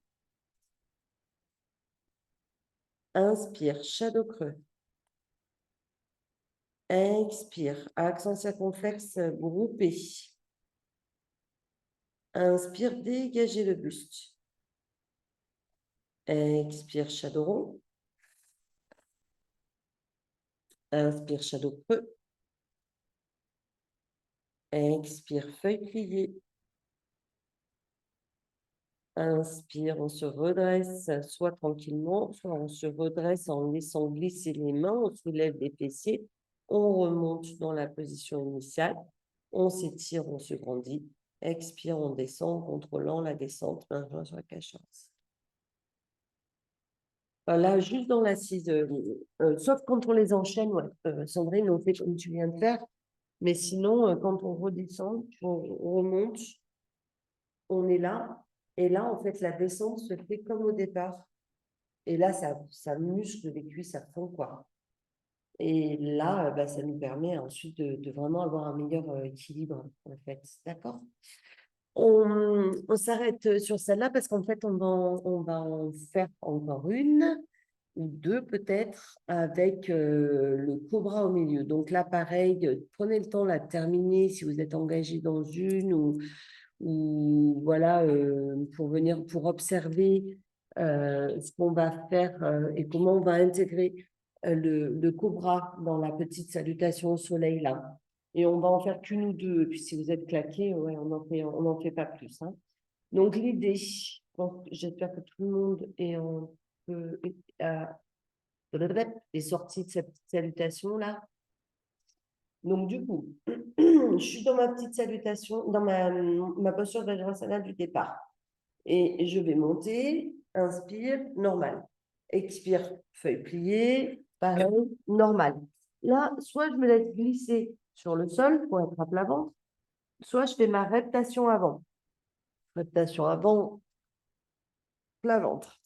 Inspire, shadow creux. Expire, accent circonflexe groupé. Inspire, dégagez le buste. Expire, shadow rond. Inspire, shadow creux. Expire, feuille pliée. Inspire, on se redresse, soit tranquillement, soit on se redresse en laissant glisser les mains, on soulève les fessiers, on remonte dans la position initiale, on s'étire, on se grandit. Expire, on descend, contrôlant la descente, main joint sur la cage thoracique. Là, juste dans l'assise, sauf quand on les enchaîne, ouais. Sandrine, on fait comme tu viens de faire, mais sinon, quand on redescend, on remonte, on est là, et là, en fait, la descente se fait comme au départ. Et là, ça muscle les cuisses à fond, quoi. Et là, bah, ça nous permet ensuite de vraiment avoir un meilleur équilibre, en fait. D'accord? On s'arrête sur celle-là parce qu'en fait, on va en faire encore une ou deux peut-être avec le cobra au milieu. Donc là, pareil, prenez le temps là, de terminer si vous êtes engagé dans une ou voilà, pour venir, pour observer ce qu'on va faire et comment on va intégrer le cobra dans la petite salutation au soleil là. Et on va en faire qu'une ou deux. Et puis si vous êtes claqués, ouais, on n'en fait pas plus. Hein. Donc l'idée, j'espère que tout le monde est en peu, est sorti de cette salutation là. Donc, du coup, je suis dans ma petite salutation, dans ma posture Vajrasana du départ. Et je vais monter, inspire, normal. Expire, feuille pliée, pareil, normal. Là, soit je me laisse glisser sur le sol pour être à plat ventre, soit je fais ma reptation avant. Reptation avant, plat ventre.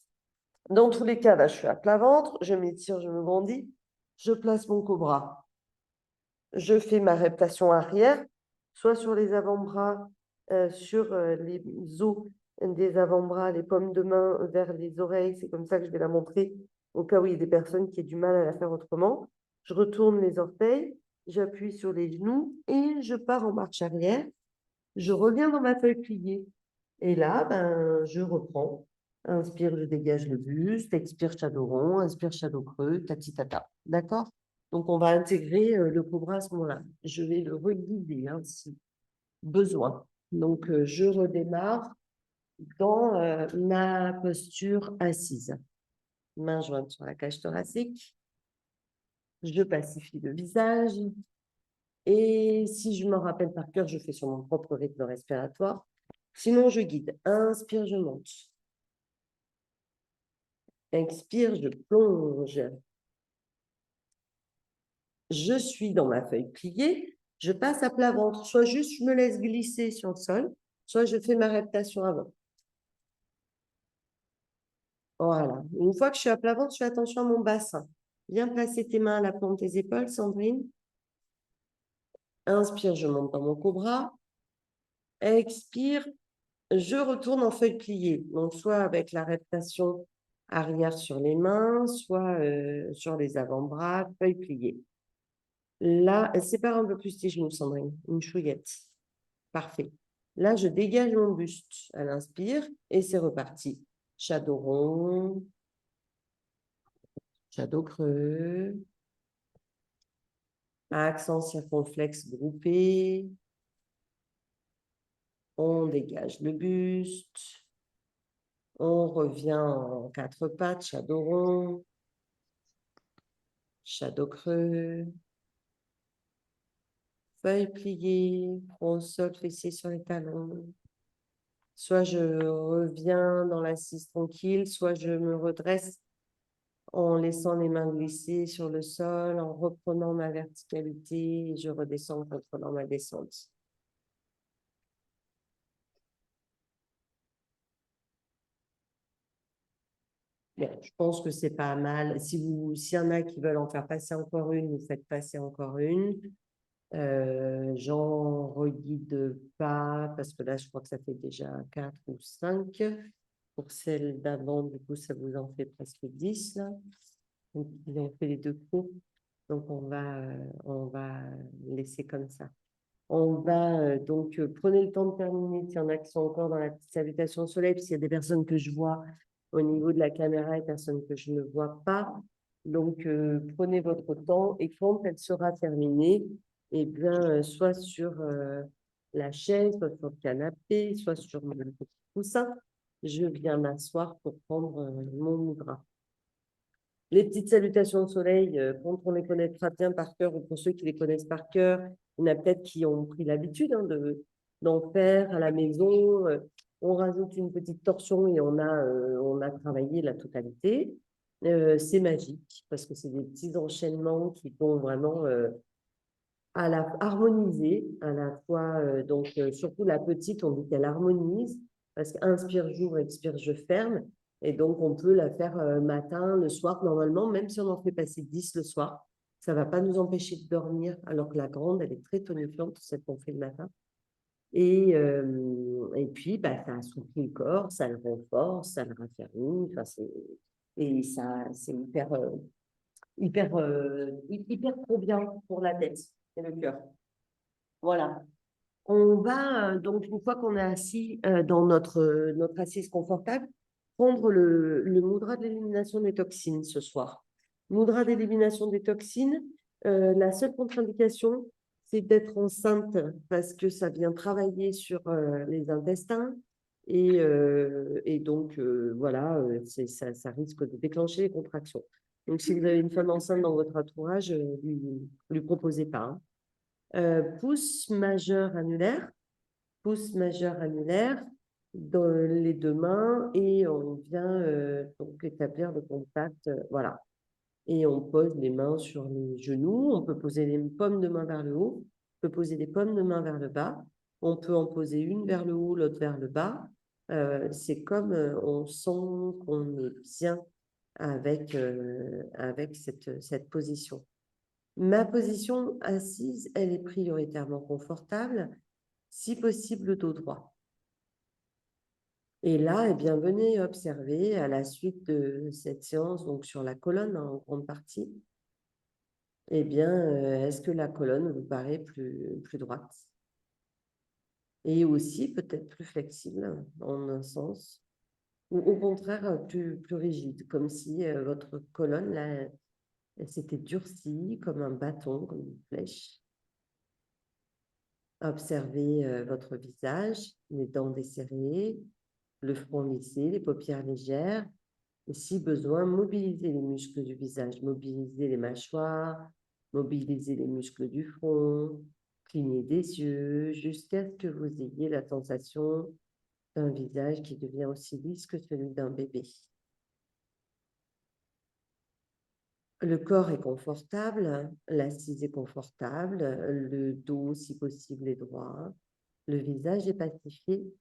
Dans tous les cas, là, je suis à plat ventre, je m'étire, je me grandis, je place mon cobra. Je fais ma reptation arrière, soit sur les avant-bras, sur les os des avant-bras, les paumes de main vers les oreilles. C'est comme ça que je vais la montrer au cas où il y a des personnes qui aient du mal à la faire autrement. Je retourne les orteils, j'appuie sur les genoux et je pars en marche arrière. Je reviens dans ma feuille pliée. Et là, ben, je reprends. Inspire, je dégage le buste. Expire, shadow rond. Inspire, shadow creux. Tati tata. D'accord? Donc, on va intégrer le cobra à ce moment-là. Je vais le reguider hein, si besoin. Donc, je redémarre dans ma posture assise. Main jointe sur la cage thoracique. Je pacifie le visage. Et si je me rappelle par cœur, je fais sur mon propre rythme respiratoire. Sinon, je guide. Inspire, je monte. Expire, je plonge. Je suis dans ma feuille pliée. Je passe à plat ventre. Soit juste je me laisse glisser sur le sol, soit je fais ma reptation avant. Voilà. Une fois que je suis à plat ventre, je fais attention à mon bassin. Bien placer tes mains à la plante des épaules, Sandrine. Inspire, je monte dans mon cobra. Expire, je retourne en feuille pliée. Donc, soit avec la reptation arrière sur les mains, soit sur les avant-bras, feuille pliée. Là, sépare un peu plus tes genoux, Sandrine. Une chouillette. Parfait. Là, je dégage mon buste à l'inspire et c'est reparti. Shadow rond, shadow creux, accent circonflexe groupé. On dégage le buste. On revient en quatre pattes, shadow rond, shadow creux. Feuille pliée, front au sol, fessier sur les talons. Soit je reviens dans l'assise tranquille, soit je me redresse en laissant les mains glisser sur le sol, en reprenant ma verticalité et je redescends en contrôlant ma descente. Bon, je pense que c'est pas mal. S'il y en a qui veulent en faire passer encore une, vous faites passer encore une. J'en reguide pas parce que là, je crois que ça fait déjà 4 ou 5. Pour celle d'avant, du coup, ça vous en fait presque 10 là. Donc, ils ont fait les 2 coups. Donc, on va laisser comme ça. On va prenez le temps de terminer s'il y en a qui sont encore dans la petite salutation au soleil, parce qu'il y a des personnes que je vois au niveau de la caméra et personnes que je ne vois pas. Donc, prenez votre temps et quand elle sera terminée, eh bien, soit sur la chaise, soit sur le canapé, soit sur mon petit coussin, je viens m'asseoir pour prendre mon mudra. Les petites salutations au soleil, quand on les connaîtra bien par cœur, ou pour ceux qui les connaissent par cœur, il y en a peut-être qui ont pris l'habitude d'en faire à la maison. On rajoute une petite torsion et on a travaillé la totalité. C'est magique parce que c'est des petits enchaînements qui vont vraiment harmoniser à la fois, surtout la petite, on dit qu'elle harmonise, parce qu'inspire, j'ouvre, expire, je ferme. Et donc, on peut la faire matin, le soir, normalement, même si on en fait passer 10 le soir, ça ne va pas nous empêcher de dormir, alors que la grande, elle est très tonifiante, celle qu'on fait le matin. Et puis, bah, ça assouplit le corps, ça le renforce, ça le raffermit. Et ça, c'est hyper trop bien pour la tête et le cœur. Voilà. On va, donc, une fois qu'on est assis dans notre assise confortable, prendre le mudra de l'élimination des toxines ce soir. Mudra d'élimination des toxines, la seule contre-indication, c'est d'être enceinte parce que ça vient travailler sur les intestins et donc, voilà, ça risque de déclencher les contractions. Donc, si vous avez une femme enceinte dans votre entourage, lui proposez pas. Hein. Pouce majeur annulaire dans les 2 mains et on vient donc établir le contact, voilà. Et on pose les mains sur les genoux, on peut poser les paumes de main vers le haut, on peut poser les paumes de main vers le bas, on peut en poser une vers le haut, l'autre vers le bas. C'est comme on sent qu'on est bien avec cette position. Ma position assise, elle est prioritairement confortable, si possible le dos droit. Et là, eh bien, venez observer à la suite de cette séance, donc sur la colonne en grande partie, eh bien, est-ce que la colonne vous paraît plus droite? Et aussi peut-être plus flexible en un sens, ou au contraire plus rigide, comme si votre colonne, là, elle s'était durcie comme un bâton, comme une flèche. Observez votre visage, les dents desserrées, le front lissé, les paupières légères. Et si besoin, mobilisez les muscles du visage, mobilisez les mâchoires, mobilisez les muscles du front, clignez des yeux jusqu'à ce que vous ayez la sensation d'un visage qui devient aussi lisse que celui d'un bébé. Le corps est confortable, l'assise est confortable, le dos, si possible, est droit, le visage est pacifié.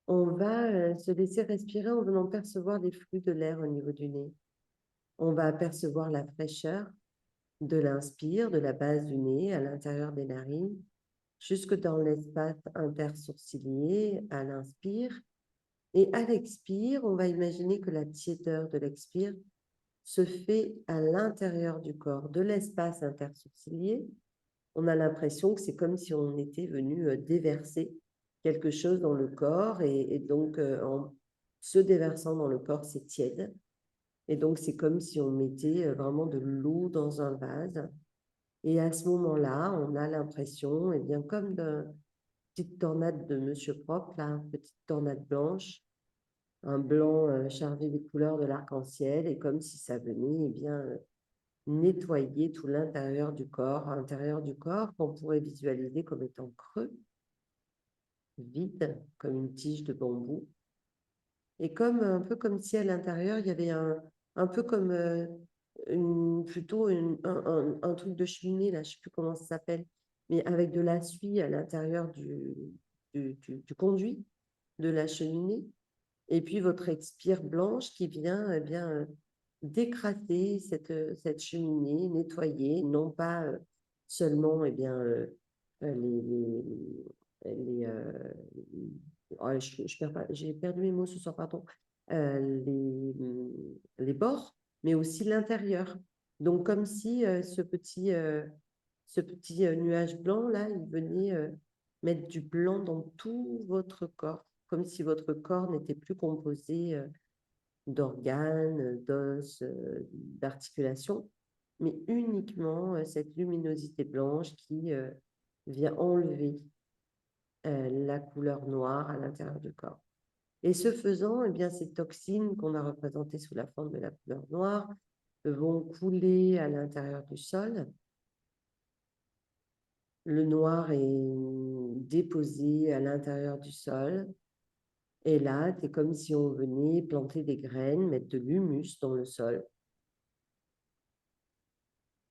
On va se laisser respirer en venant percevoir les flux de l'air au niveau du nez. On va apercevoir la fraîcheur de l'inspire, de la base du nez à l'intérieur des narines, jusque dans l'espace intersourcilier à l'inspire. Et à l'expire, on va imaginer que la tiédeur de l'expire se fait à l'intérieur du corps, de l'espace intersourcilier. On a l'impression que c'est comme si on était venu déverser quelque chose dans le corps et donc en se déversant dans le corps, c'est tiède. Et donc, c'est comme si on mettait vraiment de l'eau dans un vase. Et à ce moment-là, on a l'impression, eh bien, comme d'une petite tornade de Monsieur Propre, là, une petite tornade blanche, un blanc chargé des couleurs de l'arc-en-ciel, et comme si ça venait, eh bien, nettoyer tout l'intérieur du corps, qu'on pourrait visualiser comme étant creux, vide, comme une tige de bambou. Et un peu comme si à l'intérieur, il y avait un peu comme plutôt un truc de cheminée, là, je ne sais plus comment ça s'appelle, mais avec de la suie à l'intérieur du conduit de la cheminée. Et puis votre expire blanche qui vient, eh bien, décrasser cette cheminée, nettoyer, non pas seulement eh bien, les, oh, j'ai perdu mes mots ce soir, pardon, les bords, mais aussi l'intérieur. Donc, comme si ce petit nuage blanc, là, il venait mettre du blanc dans tout votre corps, comme si votre corps n'était plus composé d'organes, d'os, d'articulations, mais uniquement cette luminosité blanche qui vient enlever la couleur noire à l'intérieur du corps. Et ce faisant, eh bien, ces toxines qu'on a représentées sous la forme de la couleur noire vont couler à l'intérieur du sol. Le noir est déposé à l'intérieur du sol. Et là, c'est comme si on venait planter des graines, mettre de l'humus dans le sol.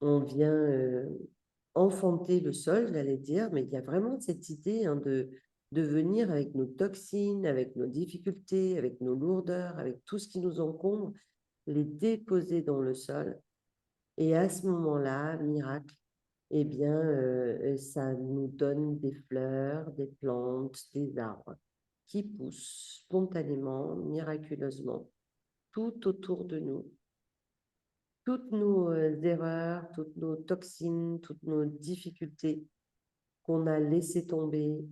On vient enfanter le sol, j'allais dire, mais il y a vraiment cette idée de venir avec nos toxines, avec nos difficultés, avec nos lourdeurs, avec tout ce qui nous encombre, les déposer dans le sol. Et à ce moment-là, miracle, eh bien, ça nous donne des fleurs, des plantes, des arbres qui poussent spontanément, miraculeusement, tout autour de nous. Toutes nos erreurs, toutes nos toxines, toutes nos difficultés qu'on a laissées tomber,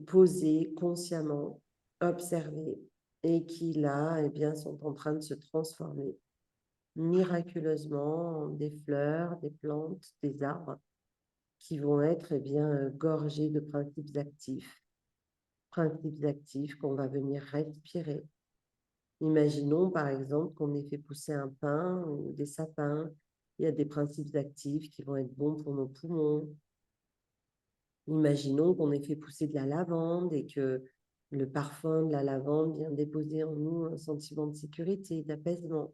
posées consciemment, observées, et qui là, eh bien, sont en train de se transformer miraculeusement en des fleurs, des plantes, des arbres qui vont être eh bien, gorgés de principes actifs qu'on va venir respirer. Imaginons par exemple qu'on ait fait pousser un pin ou des sapins. Il y a des principes actifs qui vont être bons pour nos poumons. Imaginons qu'on ait fait pousser de la lavande et que le parfum de la lavande vient déposer en nous un sentiment de sécurité, d'apaisement.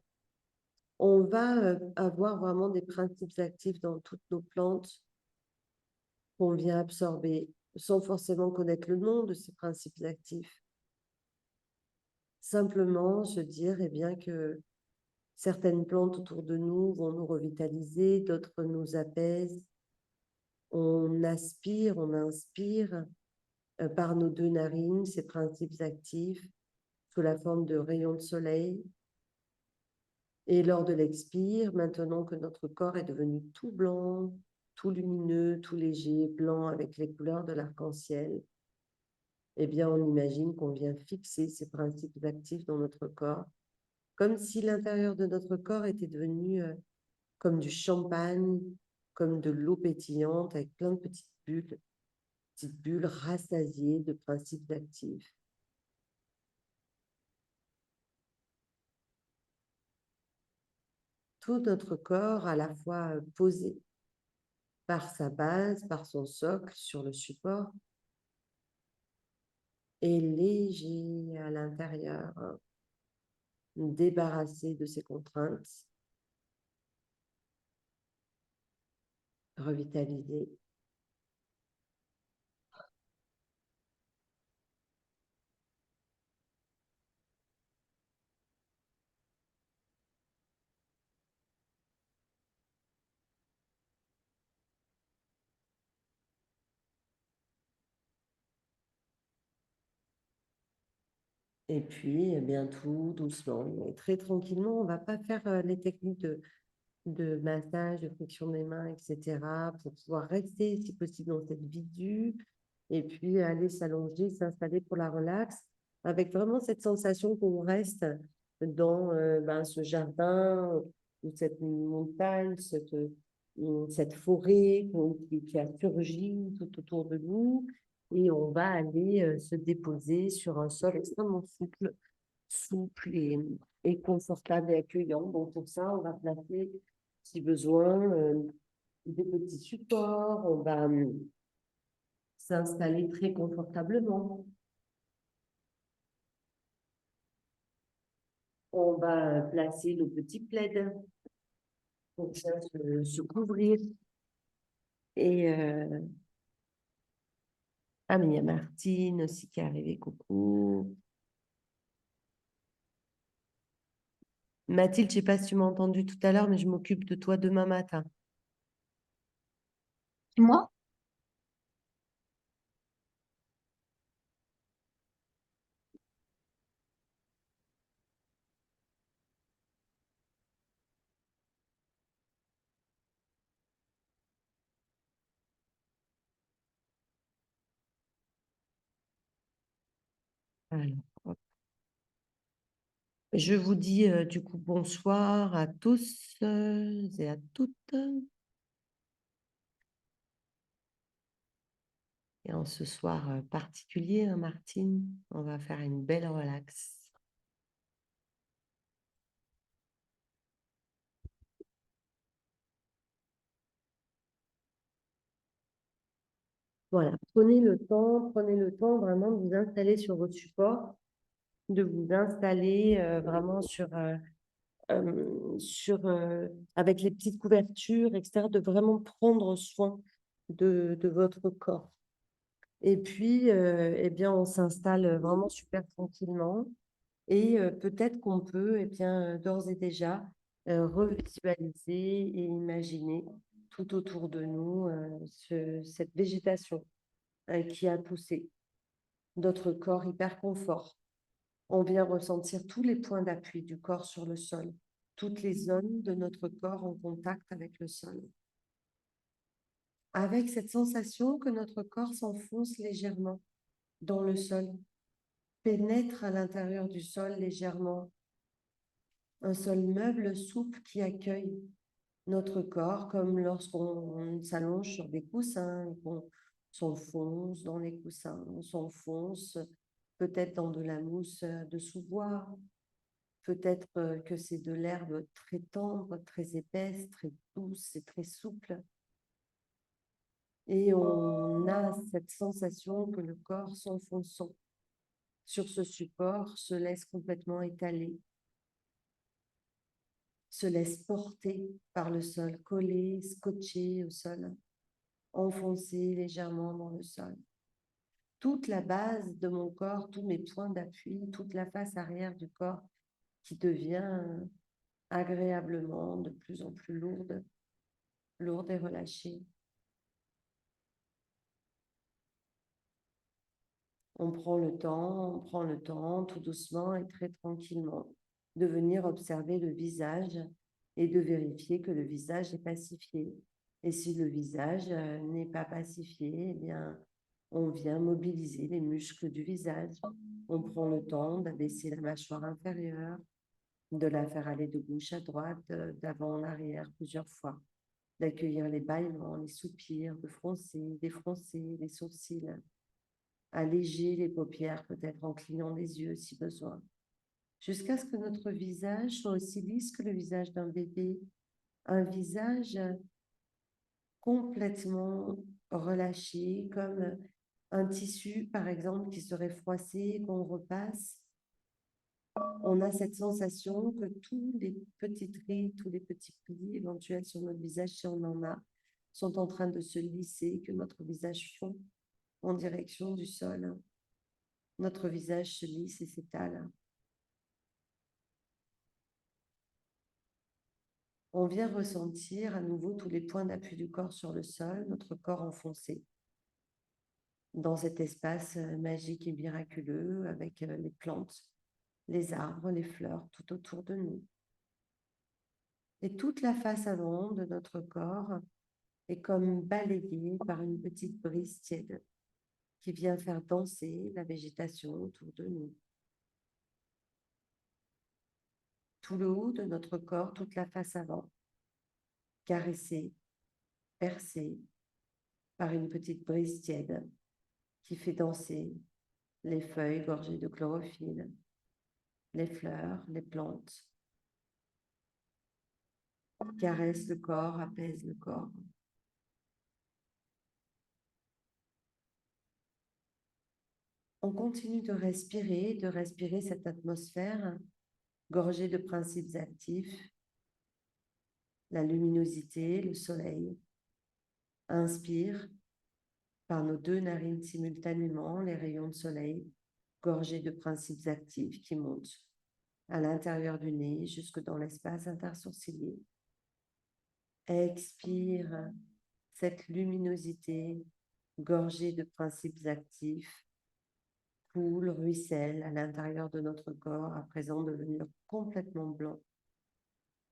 On va avoir vraiment des principes actifs dans toutes nos plantes qu'on vient absorber sans forcément connaître le nom de ces principes actifs. Simplement se dire eh bien, que certaines plantes autour de nous vont nous revitaliser, d'autres nous apaisent. On aspire, on inspire par nos deux narines ces principes actifs sous la forme de rayons de soleil. Et lors de l'expire, maintenant que notre corps est devenu tout blanc, tout lumineux, tout léger, blanc avec les couleurs de l'arc-en-ciel, eh bien, on imagine qu'on vient fixer ces principes actifs dans notre corps, comme si l'intérieur de notre corps était devenu comme du champagne, comme de l'eau pétillante avec plein de petites bulles rassasiées de principes actifs. Tout notre corps à la fois posé par sa base, par son socle sur le support, et léger à l'intérieur, débarrassé de ses contraintes, revitalisé. Et puis, eh bien, tout doucement, et très tranquillement, on ne va pas faire les techniques de massage, de friction des mains, etc., pour pouvoir rester, si possible, dans cette visu, et puis aller s'allonger, s'installer pour la relax, avec vraiment cette sensation qu'on reste dans ce jardin ou cette montagne, cette forêt qui a surgi tout autour de nous, et on va aller se déposer sur un sol extrêmement souple et confortable et accueillant. Donc pour ça, on va placer, si besoin, des petits supports, on va s'installer très confortablement. On va placer nos petits plaids pour bien se couvrir. Et ah, mais il y a Martine aussi qui est arrivée, coucou. Mathilde, je ne sais pas si tu m'as entendu tout à l'heure, mais je m'occupe de toi demain matin. Moi? Alors, hop. Je vous dis du coup bonsoir à tous et à toutes. Et en ce soir particulier, hein, Martine, on va faire une belle relax. Voilà, prenez le temps vraiment de vous installer sur votre support, de vous installer vraiment avec les petites couvertures, etc., de vraiment prendre soin de votre corps. Et puis, eh bien, on s'installe vraiment super tranquillement. Et peut-être qu'on peut, eh bien, d'ores et déjà, revisualiser et imaginer tout autour de nous cette végétation qui a poussé, notre corps hyper confort. On vient ressentir tous les points d'appui du corps sur le sol, toutes les zones de notre corps en contact avec le sol. Avec cette sensation que notre corps s'enfonce légèrement dans le sol, pénètre à l'intérieur du sol légèrement, un sol meuble souple qui accueille notre corps comme lorsqu'on s'allonge sur des coussins et qu'on s'enfonce dans les coussins, on s'enfonce peut-être dans de la mousse de sous-bois, peut-être que c'est de l'herbe très tendre, très épaisse, très douce et très souple. Et on a cette sensation que le corps s'enfonçant sur ce support se laisse complètement étaler, se laisse porter par le sol, collé, scotché au sol, enfoncé légèrement dans le sol. Toute la base de mon corps, tous mes points d'appui, toute la face arrière du corps qui devient agréablement de plus en plus lourde, lourde et relâchée. On prend le temps tout doucement et très tranquillement de venir observer le visage et de vérifier que le visage est pacifié. Et si le visage n'est pas pacifié, eh bien, on vient mobiliser les muscles du visage. On prend le temps d'abaisser la mâchoire inférieure, de la faire aller de gauche à droite, d'avant en arrière plusieurs fois, d'accueillir les bâillements, les soupirs, de froncer, défroncer les sourcils, alléger les paupières, peut-être en clignant les yeux si besoin, jusqu'à ce que notre visage soit aussi lisse que le visage d'un bébé, un visage complètement relâché, comme un tissu, par exemple, qui serait froissé, qu'on repasse. On a cette sensation que tous les petites rides, tous les petits plis éventuels sur notre visage, si on en a, sont en train de se lisser, que notre visage fond en direction du sol. Notre visage se lisse et s'étale. On vient ressentir à nouveau tous les points d'appui du corps sur le sol, notre corps enfoncé dans cet espace magique et miraculeux avec les plantes, les arbres, les fleurs tout autour de nous. Et toute la face avant de notre corps est comme balayée par une petite brise tiède qui vient faire danser la végétation autour de nous. Tout le haut de notre corps, toute la face avant, caressée, percée par une petite brise tiède qui fait danser les feuilles gorgées de chlorophylle, les fleurs, les plantes, caresse le corps, apaise le corps. On continue de respirer cette atmosphère gorgée de principes actifs, la luminosité, le soleil. Inspire par nos deux narines simultanément les rayons de soleil gorgés de principes actifs qui montent à l'intérieur du nez, jusque dans l'espace intersourcilier. Expire cette luminosité gorgée de principes actifs, coule, ruisselle à l'intérieur de notre corps, à présent devenir complètement blanc.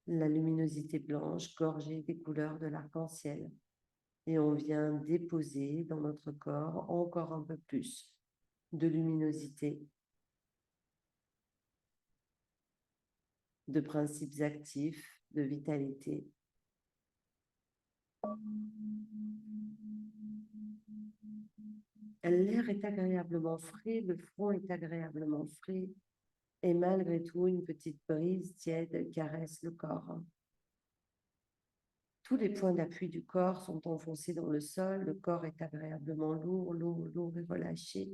La luminosité blanche gorgée des couleurs de l'arc-en-ciel. Et on vient déposer dans notre corps encore un peu plus de luminosité, de principes actifs, de vitalité. L'air est agréablement frais, le front est agréablement frais, et malgré tout, une petite brise tiède caresse le corps. Tous les points d'appui du corps sont enfoncés dans le sol, le corps est agréablement lourd, lourd, lourd et relâché,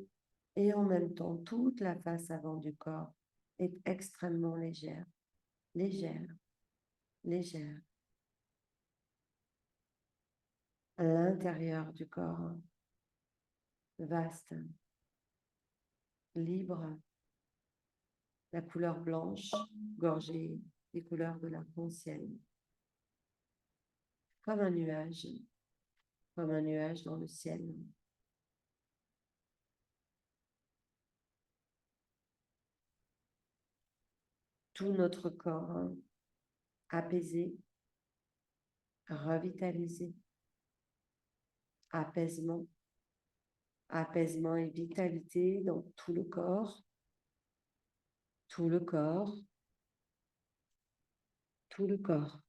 et en même temps, toute la face avant du corps est extrêmement légère, légère, légère. À l'intérieur du corps, vaste, libre, la couleur blanche, gorgée des couleurs de l'arc-en-ciel. Comme un nuage dans le ciel. Tout notre corps apaisé, revitalisé, apaisement, apaisement et vitalité dans tout le corps, tout le corps, tout le corps.